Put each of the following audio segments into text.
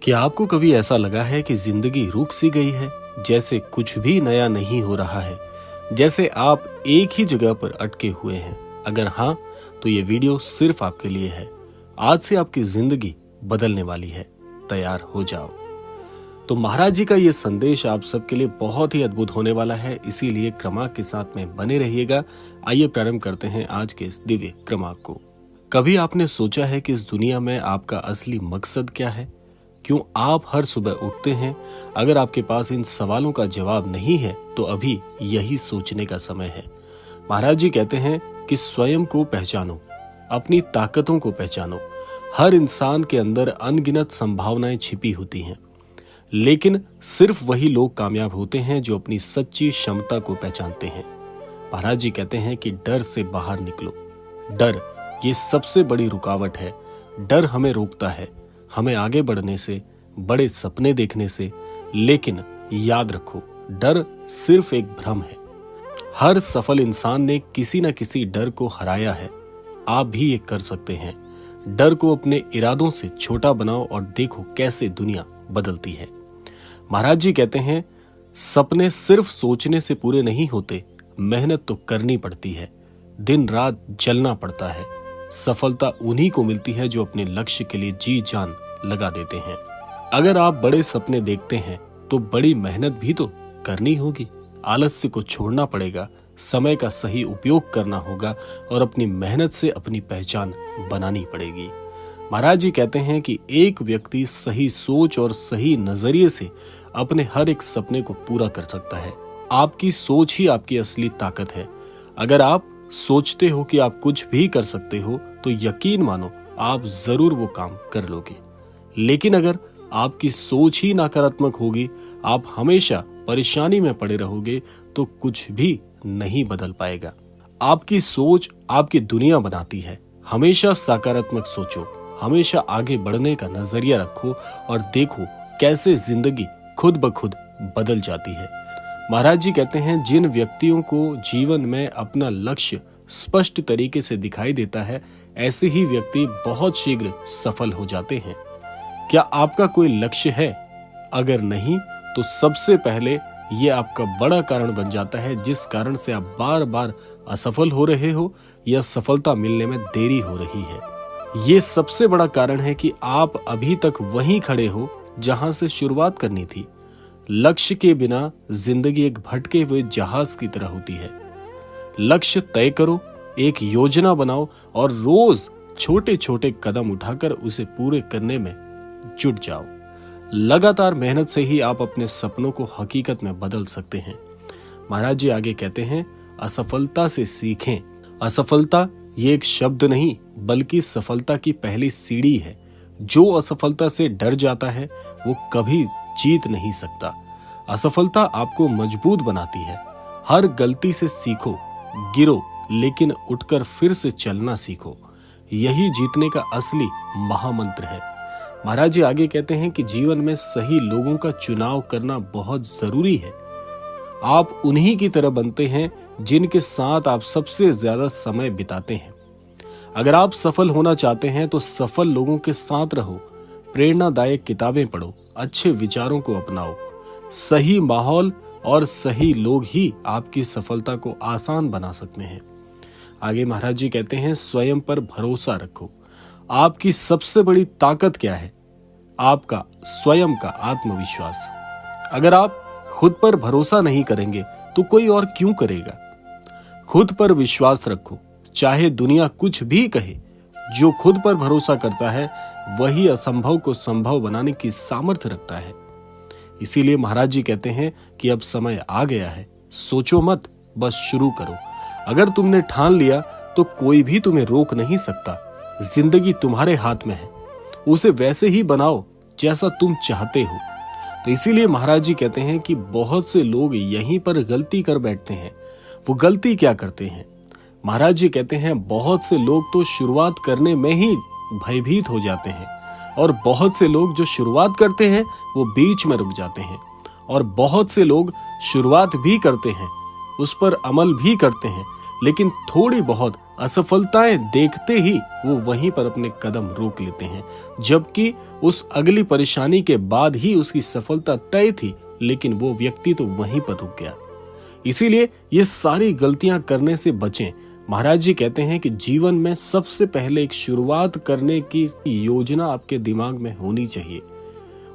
क्या आपको कभी ऐसा लगा है कि जिंदगी रुक सी गई है, जैसे कुछ भी नया नहीं हो रहा है, जैसे आप एक ही जगह पर अटके हुए हैं? अगर हाँ, तो ये वीडियो सिर्फ आपके लिए है। आज से आपकी जिंदगी बदलने वाली है, तैयार हो जाओ। तो महाराज जी का ये संदेश आप सबके लिए बहुत ही अद्भुत होने वाला है, इसीलिए क्रमांक के साथ में बने रहिएगा। आइए प्रारंभ करते हैं आज के इस दिव्य क्रमांक को। कभी आपने सोचा है कि इस दुनिया में आपका असली मकसद क्या है? क्यों आप हर सुबह उठते हैं? अगर आपके पास इन सवालों का जवाब नहीं है तो अभी यही सोचने का समय है। महाराज जी कहते हैं कि स्वयं को पहचानो, अपनी ताकतों को पहचानो। हर इंसान के अंदर अनगिनत संभावनाएं छिपी होती हैं, लेकिन सिर्फ वही लोग कामयाब होते हैं जो अपनी सच्ची क्षमता को पहचानते हैं। महाराज जी कहते हैं कि डर से बाहर निकलो। डर ये सबसे बड़ी रुकावट है। डर हमें रोकता है, हमें आगे बढ़ने से, बड़े सपने देखने से। लेकिन याद रखो, डर सिर्फ एक भ्रम है। हर सफल इंसान ने किसी न किसी डर को हराया है। आप भी ये कर सकते हैं। डर को अपने इरादों से छोटा बनाओ और देखो कैसे दुनिया बदलती है। महाराज जी कहते हैं, सपने सिर्फ सोचने से पूरे नहीं होते, मेहनत तो करनी पड़ती है, दिन रात जलना पड़ता है। सफलता उन्हीं को मिलती है जो अपने लक्ष्य के लिए जी जान लगा देते हैं। अगर आप बड़े सपने देखते हैं तो बड़ी मेहनत भी तो करनी होगी। आलस्य को छोड़ना पड़ेगा, समय का सही उपयोग करना होगा और अपनी मेहनत से अपनी पहचान बनानी पड़ेगी। महाराज जी कहते हैं कि एक व्यक्ति सही सोच और सही नजरिए से अपने हर एक सपने को पूरा कर सकता है। आपकी सोच ही आपकी असली ताकत है। अगर आप सोचते हो कि आप कुछ भी कर सकते हो तो यकीन मानो आप जरूर वो काम कर लोगे। लेकिन अगर आपकी सोच ही नकारात्मक होगी, आप हमेशा परेशानी में पड़े रहोगे, तो कुछ भी नहीं बदल पाएगा। आपकी सोच आपकी दुनिया बनाती है। हमेशा सकारात्मक सोचो, हमेशा आगे बढ़ने का नजरिया रखो और देखो कैसे जिंदगी खुद ब खुद बदल जाती है। महाराज जी कहते हैं, जिन व्यक्तियों को जीवन में अपना लक्ष्य स्पष्ट तरीके से दिखाई देता है, ऐसे ही व्यक्ति बहुत शीघ्र सफल हो जाते हैं। क्या आपका कोई लक्ष्य है? अगर नहीं, तो सबसे पहले ये आपका बड़ा कारण बन जाता है, जिस कारण से आप बार बार असफल हो रहे हो या सफलता मिलने में देरी हो रही है। ये सबसे बड़ा कारण है कि आप अभी तक वहीं खड़े हो जहां से शुरुआत करनी थी। लक्ष्य के बिना जिंदगी एक भटके हुए जहाज की तरह होती है। लक्ष्य तय करो, एक योजना बनाओ और रोज छोटे छोटे कदम उठाकर उसे पूरे करने में जुट जाओ। लगातार मेहनत से ही आप अपने सपनों को हकीकत में बदल सकते हैं। महाराज जी आगे कहते हैं, असफलता से सीखें। असफलता ये एक शब्द नहीं, बल्कि सफलता की पहली सीढ़ी है। जो असफलता से डर जाता है वो कभी जीत नहीं सकता। असफलता आपको मजबूत बनाती है। हर गलती से सीखो, गिरो, लेकिन उठकर फिर से चलना सीखो। यही जीतने का असली महामंत्र है। महाराज जी आगे कहते हैं कि जीवन में सही लोगों का चुनाव करना बहुत जरूरी है। आप उन्हीं की तरह बनते हैं जिनके साथ आप सबसे ज्यादा समय बिताते हैं। अगर आप सफल होना चाहते हैं तो सफल लोगों के साथ रहो, प्रेरणादायक किताबें पढ़ो, अच्छे विचारों को अपनाओ। सही माहौल और सही लोग ही आपकी सफलता को आसान बना सकते हैं। आगे महाराज जी कहते हैं, स्वयं पर भरोसा रखो। आपकी सबसे बड़ी ताकत क्या है? आपका स्वयं का आत्मविश्वास। अगर आप खुद पर भरोसा नहीं करेंगे तो कोई और क्यों करेगा? खुद पर विश्वास रखो, चाहे दुनिया कुछ भी कहे। जो खुद पर भरोसा करता है वही असंभव को संभव बनाने की सामर्थ्य रखता है। इसीलिए महाराज जी कहते हैं कि अब समय आ गया है, सोचो मत, बस शुरू करो। अगर तुमने ठान लिया तो कोई भी तुम्हें रोक नहीं सकता। जिंदगी तुम्हारे हाथ में है, उसे वैसे ही बनाओ जैसा तुम चाहते हो। तो इसीलिए महाराज जी कहते हैं कि बहुत से लोग यहीं पर गलती कर बैठते हैं। वो गलती क्या करते हैं? महाराज जी कहते हैं, बहुत से लोग तो शुरुआत करने में ही भयभीत हो जाते हैं, और बहुत से लोग जो शुरुआत करते हैं वो बीच में रुक जाते हैं, और बहुत से लोग शुरुआत भी करते हैं, उस पर अमल भी करते हैं, लेकिन थोड़ी बहुत असफलताएं देखते ही वो वहीं पर अपने कदम रोक लेते हैं, जबकि उस अगली परेशानी के बाद ही उसकी सफलता तय थी, लेकिन वो व्यक्ति तो वहीं पर रुक गया। इसीलिए ये सारी गलतियां करने से बचें। महाराज जी कहते हैं कि जीवन में सबसे पहले एक शुरुआत करने की योजना आपके दिमाग में होनी चाहिए।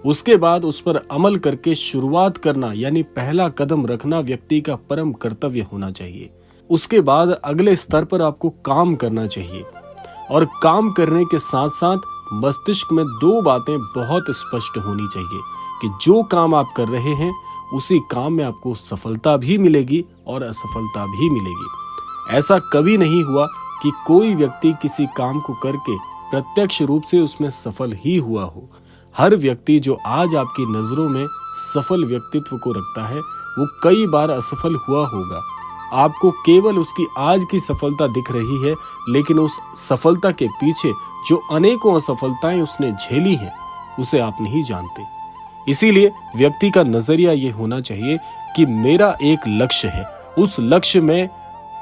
उसके बाद उस पर अमल करके शुरुआत करना यानी पहला कदम रखना व्यक्ति का परम कर्तव्य होना चाहिए। उसके बाद अगले स्तर पर आपको काम करना चाहिए, और काम करने के साथ साथ मस्तिष्क में दो बातें बहुत स्पष्ट होनी चाहिए कि जो काम आप कर रहे हैं उसी काम में आपको सफलता भी मिलेगी और असफलता भी मिलेगी। ऐसा कभी नहीं हुआ कि कोई व्यक्ति किसी काम को करके प्रत्यक्ष रूप से उसमें सफल ही हुआ हो। हर व्यक्ति जो आज आपकी नजरों में सफल व्यक्तित्व को रखता है वो कई बार असफल हुआ होगा। आपको केवल उसकी आज की सफलता दिख रही है, लेकिन उस सफलता के पीछे जो अनेकों असफलताएं उसने झेली हैं उसे आप नहीं जानते। इसीलिए व्यक्ति का नजरिया ये होना चाहिए कि मेरा एक लक्ष्य है, उस लक्ष्य में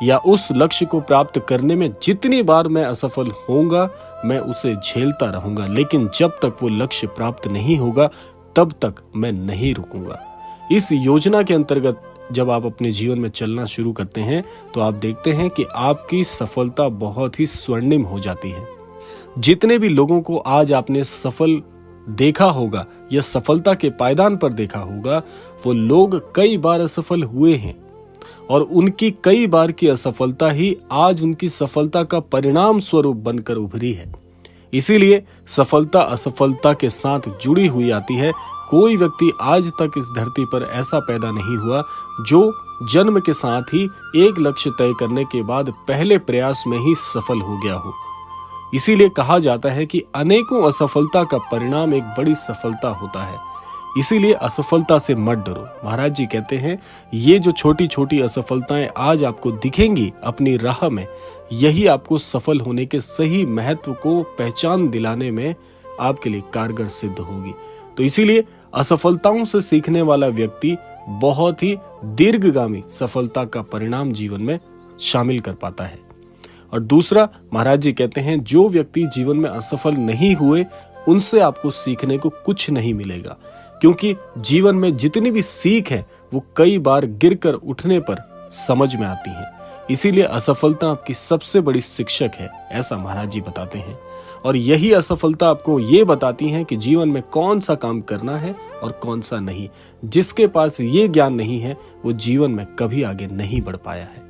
या उस लक्ष्य को प्राप्त करने में जितनी बार मैं असफल होऊंगा मैं उसे झेलता रहूंगा, लेकिन जब तक वो लक्ष्य प्राप्त नहीं होगा तब तक मैं नहीं रुकूंगा। इस योजना के अंतर्गत जब आप अपने जीवन में चलना शुरू करते हैं तो आप देखते हैं कि आपकी सफलता बहुत ही स्वर्णिम हो जाती है। जितने भी लोगों को आज आपने सफल देखा होगा या सफलता के पायदान पर देखा होगा, वो लोग कई बार असफल हुए हैं और उनकी कई बार की असफलता ही आज उनकी सफलता का परिणाम स्वरूप बनकर उभरी है। इसीलिए सफलता असफलता के साथ जुड़ी हुई आती है। कोई व्यक्ति आज तक इस धरती पर ऐसा पैदा नहीं हुआ जो जन्म के साथ ही एक लक्ष्य तय करने के बाद पहले प्रयास में ही सफल हो गया हो। इसीलिए कहा जाता है कि अनेकों असफलता का परिणाम एक बड़ी सफलता होता है। इसीलिए असफलता से मत डरो। महाराज जी कहते हैं ये जो छोटी छोटी असफलताएं आज आपको दिखेंगी अपनी राह में, यही आपको सफल होने के सही महत्व को पहचान दिलाने में आपके लिए कारगर सिद्ध होगी। तो इसीलिए असफलताओं से सीखने वाला व्यक्ति बहुत ही दीर्घगामी सफलता का परिणाम जीवन में शामिल कर पाता है। और दूसरा, महाराज जी कहते हैं जो व्यक्ति जीवन में असफल नहीं हुए उनसे आपको सीखने को कुछ नहीं मिलेगा, क्योंकि जीवन में जितनी भी सीख है वो कई बार गिरकर उठने पर समझ में आती है। इसीलिए असफलता आपकी सबसे बड़ी शिक्षक है, ऐसा महाराज जी बताते हैं। और यही असफलता आपको ये बताती है कि जीवन में कौन सा काम करना है और कौन सा नहीं। जिसके पास ये ज्ञान नहीं है वो जीवन में कभी आगे नहीं बढ़ पाया है।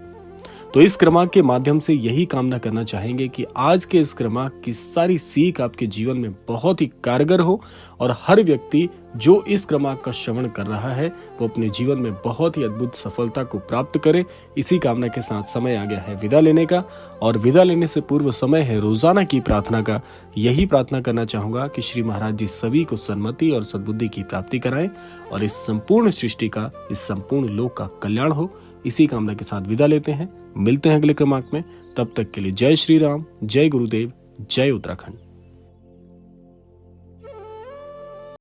तो इस क्रमांक के माध्यम से यही कामना करना चाहेंगे कि आज के इस क्रमांक की सारी सीख आपके जीवन में बहुत ही कारगर हो और हर व्यक्ति जो इस क्रमांक का श्रवण कर रहा है वो अपने जीवन में बहुत ही अद्भुत सफलता को प्राप्त करे। इसी कामना के साथ समय आ गया है विदा लेने का, और विदा लेने से पूर्व समय है रोजाना की प्रार्थना का। यही प्रार्थना करना चाहूंगा कि श्री महाराज जी सभी को सन्मति और सद्बुद्धि की प्राप्ति कराएं और इस संपूर्ण सृष्टि का, इस संपूर्ण लोक का कल्याण हो। इसी कामना के साथ विदा लेते हैं। मिलते हैं अगले क्रमांक में। तब तक के लिए जय श्री राम, जय गुरुदेव, जय उत्तराखंड।